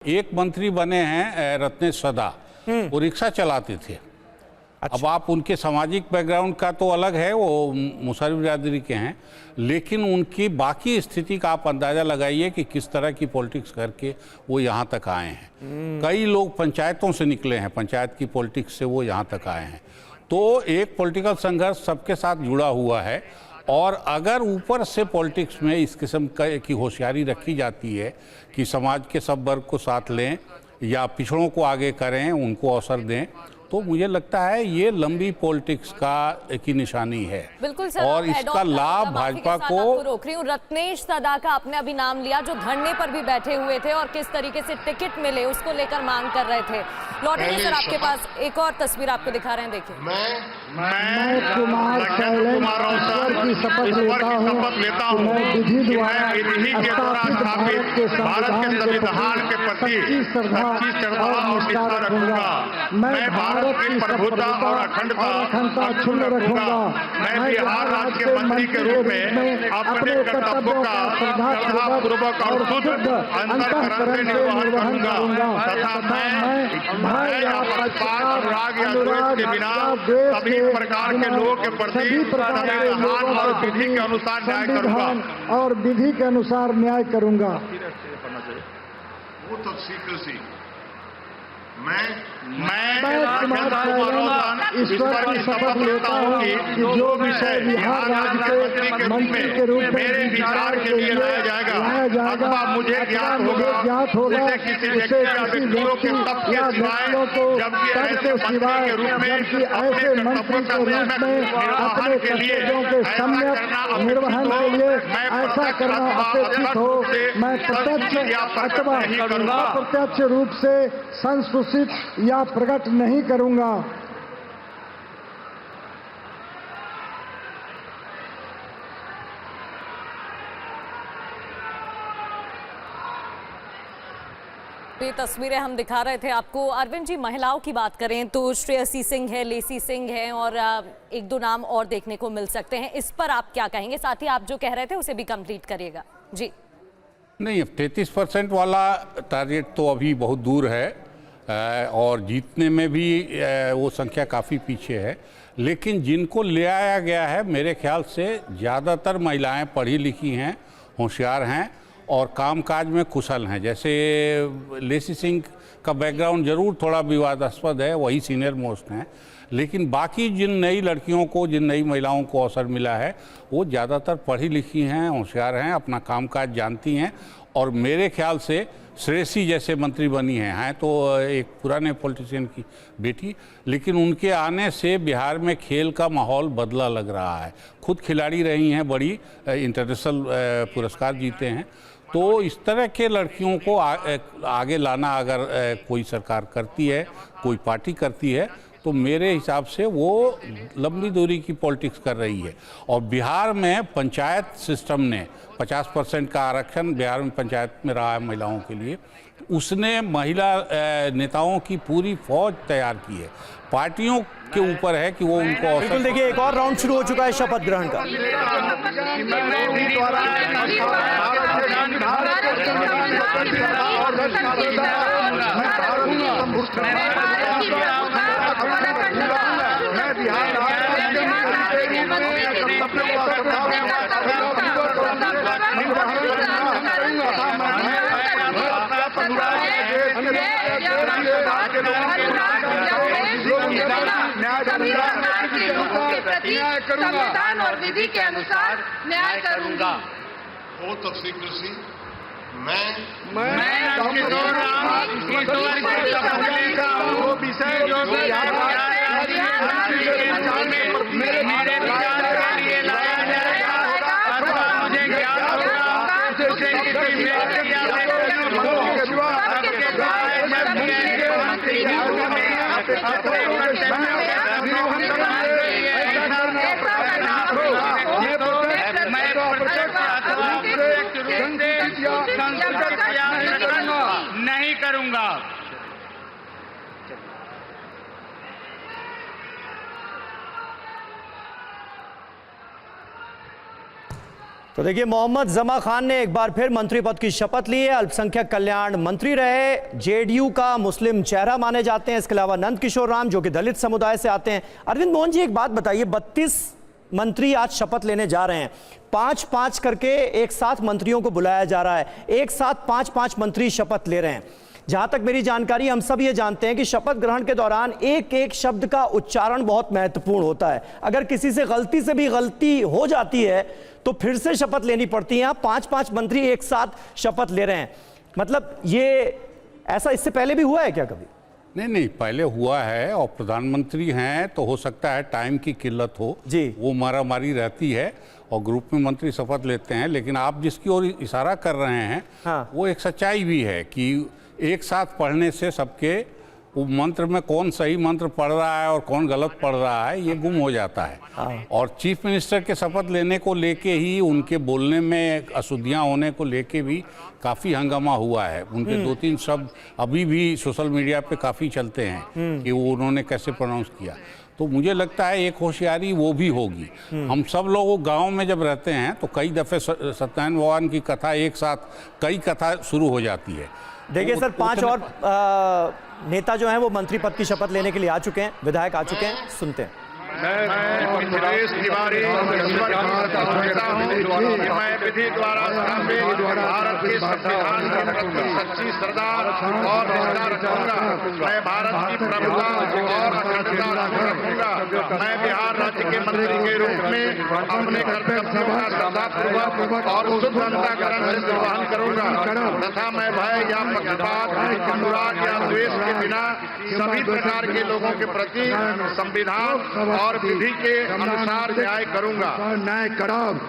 एक मंत्री बने हैं रत्नेश सदा, वो रिक्शा चलाते थे। अच्छा। अब आप उनके सामाजिक बैकग्राउंड का तो अलग है, वो मुसहरी बिरादरी के हैं, लेकिन उनकी बाकी स्थिति का आप अंदाज़ा लगाइए कि किस तरह की पॉलिटिक्स करके वो यहाँ तक आए हैं। कई लोग पंचायतों से निकले हैं, पंचायत की पॉलिटिक्स से वो यहाँ तक आए हैं। तो एक पॉलिटिकल संघर्ष सबके साथ जुड़ा हुआ है, और अगर ऊपर से पॉलिटिक्स में इस किस्म की होशियारी रखी जाती है कि समाज के सब वर्ग को साथ लें या पिछड़ों को आगे करें, उनको अवसर दें, तो मुझे लगता है ये लंबी पॉलिटिक्स की निशानी है। बिल्कुल सर, और इसका लाभ भाजपा को रोक रही हूँ। रत्नेश सदा का आपने अभी नाम लिया, जो धरने पर भी बैठे हुए थे और किस तरीके से टिकट मिले उसको लेकर मांग कर रहे थे। लौटेंगे सर आपके पास, एक और तस्वीर आपको दिखा रहे हैं, देखिए। मैं कुमार शैलेंद्र की शपथ लेता हूँ मैं विधि द्वारा स्थापित भारत के संविधान के प्रति सच्ची श्रद्धा और निष्ठा रखूंगा। मैं भारत की प्रभुता और अखंडता क्षुण्ण रखूंगा। मैं बिहार राज्य के मंत्री के रूप में अपने कर्तव्यों का श्रद्धापूर्वक और शुद्ध अंतःकरण से निर्वहन करूंगा तथा मैं भय या पक्षपात, अनुराग या द्वेष के बिना सभी प्रकार के लोगों के प्रति संविधान और विधि के अनुसार न्याय करूंगा और विधि के अनुसार न्याय करूंगा। वो तो मैं ईश्वर की शपथ लेता हूँ कि जो विषय बिहार राज्य के मंत्री के रूप में मेरे विचार के लिए लाया जाएगा अथवा मुझे ज्ञात होगा किसी व्यक्ति या व्यक्तियों को तब के सिवाय जबकि ऐसे मंत्री के रूप में अपने कर्तव्यों के सम्यक निर्वहन के लिए ऐसा करना अपेक्षित हो, मैं प्रत्यक्ष अथवा अप्रत्यक्ष रूप से संसूचित या प्रकट नहीं करूंगा। ये तस्वीरें हम दिखा रहे थे आपको। अरविंद जी, महिलाओं की बात करें तो श्रेयसी सिंह है, लेसी सिंह है और एक दो नाम और देखने को मिल सकते हैं। इस पर आप क्या कहेंगे? साथ ही आप जो कह रहे थे उसे भी कंप्लीट करिएगा जी। नहीं, 33% वाला टारगेट तो अभी बहुत दूर है और जीतने में भी वो संख्या काफ़ी पीछे है, लेकिन जिनको ले आया गया है मेरे ख्याल से ज़्यादातर महिलाएं पढ़ी लिखी हैं, होशियार हैं और कामकाज में कुशल हैं। जैसे लेसी सिंह का बैकग्राउंड ज़रूर थोड़ा विवादास्पद है, वही सीनियर मोस्ट हैं, लेकिन बाकी जिन नई लड़कियों को, जिन नई महिलाओं को अवसर मिला है वो ज़्यादातर पढ़ी लिखी हैं, होशियार हैं, अपना कामकाज जानती हैं। और मेरे ख्याल से श्रेयसी जैसे मंत्री बनी हैं तो एक पुराने पॉलिटिशियन की बेटी, लेकिन उनके आने से बिहार में खेल का माहौल बदला लग रहा है। खुद खिलाड़ी रही हैं, बड़ी इंटरनेशनल पुरस्कार जीते हैं। तो इस तरह के लड़कियों को आगे लाना अगर कोई सरकार करती है, कोई पार्टी करती है, तो मेरे हिसाब से वो लंबी दूरी की पॉलिटिक्स कर रही है। और बिहार में पंचायत सिस्टम ने 50% का आरक्षण बिहार में पंचायत में रहा है महिलाओं के लिए, उसने महिला नेताओं की पूरी फौज तैयार की है। पार्टियों के ऊपर है कि वो उनको बिल्कुल। देखिए, एक और राउंड शुरू हो चुका है शपथ ग्रहण का। संविधान और विधि के अनुसार न्याय करूंगा। वो तो स्वीकृति मैं वो विषय जो मेरे विचार के लिए लाया जाएगा अथवा मुझे ज्ञात होगा नहीं करूंगा। तो देखिए, मोहम्मद जमा खान ने एक बार फिर मंत्री पद की शपथ ली है। अल्पसंख्यक कल्याण मंत्री रहे, जेडीयू का मुस्लिम चेहरा माने जाते हैं। इसके अलावा नंद किशोर राम जो कि दलित समुदाय से आते हैं। अरविंद मोहन जी, एक बात बताइए, 32 मंत्री आज शपथ लेने जा रहे हैं। 5-5 करके एक साथ मंत्रियों को बुलाया जा रहा है। एक साथ 5-5 मंत्री शपथ ले रहे हैं। जहां तक मेरी जानकारी, हम सब ये जानते हैं कि शपथ ग्रहण के दौरान एक एक शब्द का उच्चारण बहुत महत्वपूर्ण होता है। अगर किसी से गलती से भी गलती हो जाती है तो फिर से शपथ लेनी पड़ती है। 5-5 मंत्री एक साथ शपथ ले रहे हैं, मतलब ये ऐसा इससे पहले भी हुआ है क्या कभी? नहीं, पहले हुआ है, और प्रधानमंत्री हैं तो हो सकता है टाइम की किल्लत हो जी, वो मारामारी रहती है और ग्रुप में मंत्री शपथ लेते हैं। लेकिन आप जिसकी ओर इशारा कर रहे हैं, हाँ, वो एक सच्चाई भी है कि एक साथ पढ़ने से सबके वो मंत्र में कौन सही मंत्र पढ़ रहा है और कौन गलत पढ़ रहा है ये गुम हो जाता है। और चीफ मिनिस्टर के शपथ लेने को लेके ही उनके बोलने में अशुद्धियां होने को लेके भी काफ़ी हंगामा हुआ है। उनके 2-3 शब्द अभी भी सोशल मीडिया पे काफ़ी चलते हैं कि वो उन्होंने कैसे प्रोनाउंस किया। तो मुझे लगता है एक होशियारी वो भी होगी। हम सब लोग गांव में जब रहते हैं तो कई दफ़े सत्यनारायण भगवान की कथा एक साथ कई कथा शुरू हो जाती है। देखिए सर, 5 और नेता जो हैं वो मंत्री पद की शपथ लेने के लिए आ चुके हैं, विधायक आ चुके हैं, सुनते हैं। मैं सुरेश तिवारी ईश्वर समझता हूँ कि मैं विधि द्वारा स्थापित भारत के संविधान के प्रति सच्ची श्रद्धा और निष्ठा रखूंगा। मैं भारत की प्रभुता और अखंडता रखूंगा। मैं बिहार राज्य के मंत्री के रूप में अपने कर्तव्यों का श्रद्धापूर्वक और शुद्ध अंतःकरण से निर्वहन करूंगा तथा मैं भय या पक्षपात, अनुराग या द्वेष के बिना सभी प्रकार के लोगों के प्रति संविधान और विधि के अनुसार न्याय करूंगा। न्याय करब।